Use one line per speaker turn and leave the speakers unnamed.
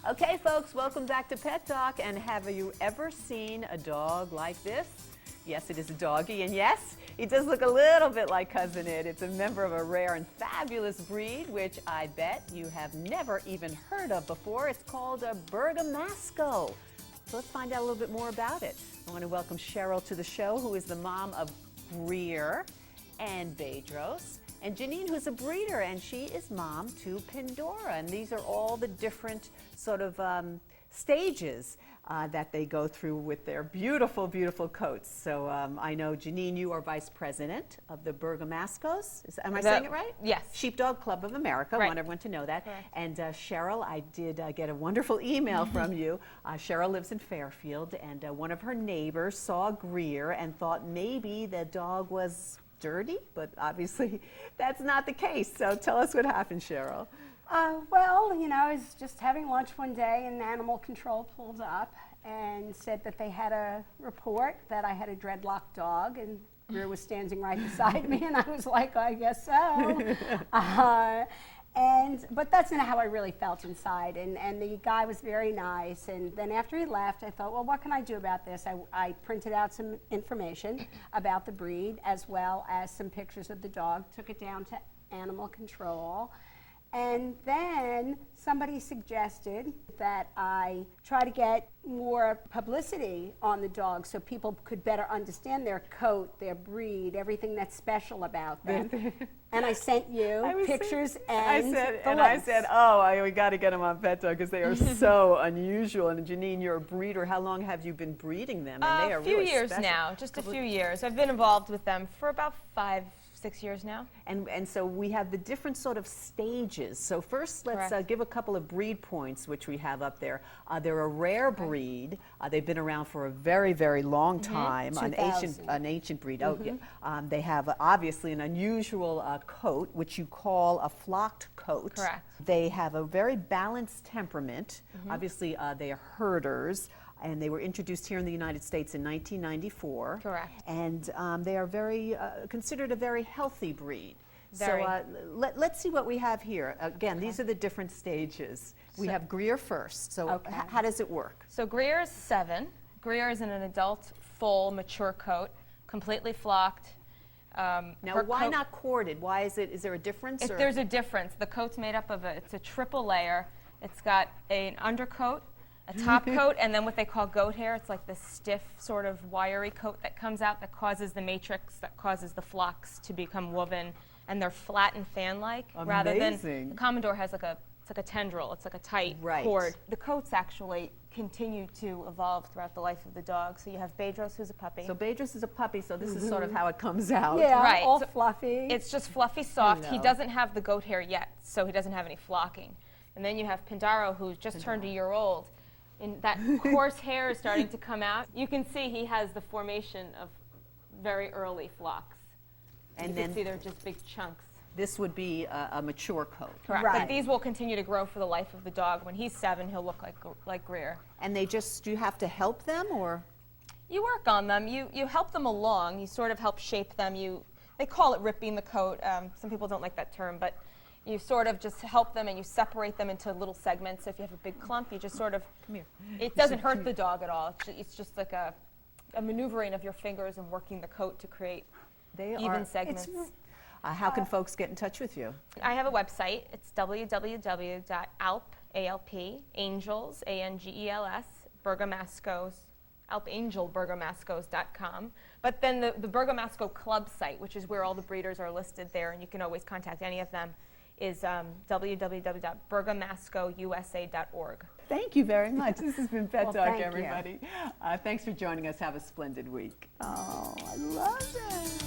Okay, folks, welcome back to Pet Talk. And have you ever seen a dog like this? Yes, it is a doggy, and yes, he does look a little bit like Cousin It. It's a member of a rare and fabulous breed, which I bet you have never even heard of before. It's called a Bergamasco. So let's find out a little bit more about it. I want to welcome Cheryl to the show, who is the mom of Greer and Bedros, and Jeanine, who's a breeder, and she is mom to Pindaro. And these are all the different sort of stages that they go through with their beautiful, beautiful coats. So I know, Jeanine, you are vice president of the Bergamascos. Am I saying it right?
Yes.
Sheepdog Club of America.
Right.
I want everyone to know that.
Correct.
And Cheryl, I did get a wonderful email from you. Cheryl lives in Fairfield, and one of her neighbors saw Greer and thought maybe the dog was dirty, but obviously that's not the case. So tell us what happened, Cheryl.
Well, you know, I was just having lunch one day and animal control pulled up and said that they had a report that I had a dreadlock dog, and Greer was standing right beside me, and I was like, I guess so. But that's not how I really felt inside, and the guy was very nice, and then after he left, I thought, well, what can I do about this? I printed out some information about the breed as well as some pictures of the dog, took it down to animal control, and then somebody suggested that I try to get more publicity on the dog so people could better understand their coat, their breed, everything that's special about them. And I sent you pictures and
I said, oh, we got to get them on Pet Talk because they are so unusual. And Jeanine, you're a breeder. How long have you been breeding them? And they are
a few
really
years
special.
now, just a few years. I've been involved with them for about 5-6 years now.
And so we have the different sort of stages. So first, let's give a couple of breed points, which we have up there. They're a rare breed. They've been around for a very, very long time. An ancient breed. Oh, yeah. They have obviously an unusual coat, which you call a flocked coat.
Correct.
They have a very balanced temperament. Obviously, they are herders. And they were introduced here in the United States in 1994.
Correct.
And they are very considered a very healthy breed.
Very.
So let's see what we have here. Again, these are the different stages. We have Greer first. So how does it work?
So Greer is 7. Greer is in an adult, full, mature coat, completely flocked.
Now, why not corded? Why is there a difference?
There's a difference. The coat's made up of it's a triple layer. It's got an undercoat, a top coat, and then what they call goat hair. It's like this stiff, sort of wiry coat that comes out that causes the matrix, that causes the flocks to become woven, and they're flat and fan-like. Rather than the Commodore has it's like a tendril. It's like a tight cord. The coats actually continue to evolve throughout the life of the dog. So you have Bedros, who's a puppy.
So Bedros is a puppy, so this is sort of how it comes out.
Yeah, all fluffy.
It's just fluffy, soft. He doesn't have the goat hair yet, so he doesn't have any flocking. And then you have Pindaro, who's just turned a year old. And that coarse hair is starting to come out. You can see he has the formation of very early flocks. And you can see they're just big chunks.
This would be a mature coat.
Correct. But these will continue to grow for the life of the dog. When he's 7, he'll look like Greer.
And do you have to help them, or?
You work on them. You help them along. You sort of help shape them. They call it ripping the coat. Some people don't like that term, but you sort of just help them and you separate them into little segments. If you have a big clump, you just sort of, come here. It doesn't hurt the dog at all. It's just like a maneuvering of your fingers and working the coat to create even segments.
How can folks get in touch with you?
I have a website. It's www.alp, A-L-P, Angels, A-N-G-E-L-S, Bergamascos, alpangelbergamascos.com. But then the Bergamasco Club site, which is where all the breeders are listed there, and you can always contact any of them, is www.bergamascousa.org.
Thank you very much. This has been Pet Talk, everybody. Thanks for joining us. Have a splendid week. Oh, I love it.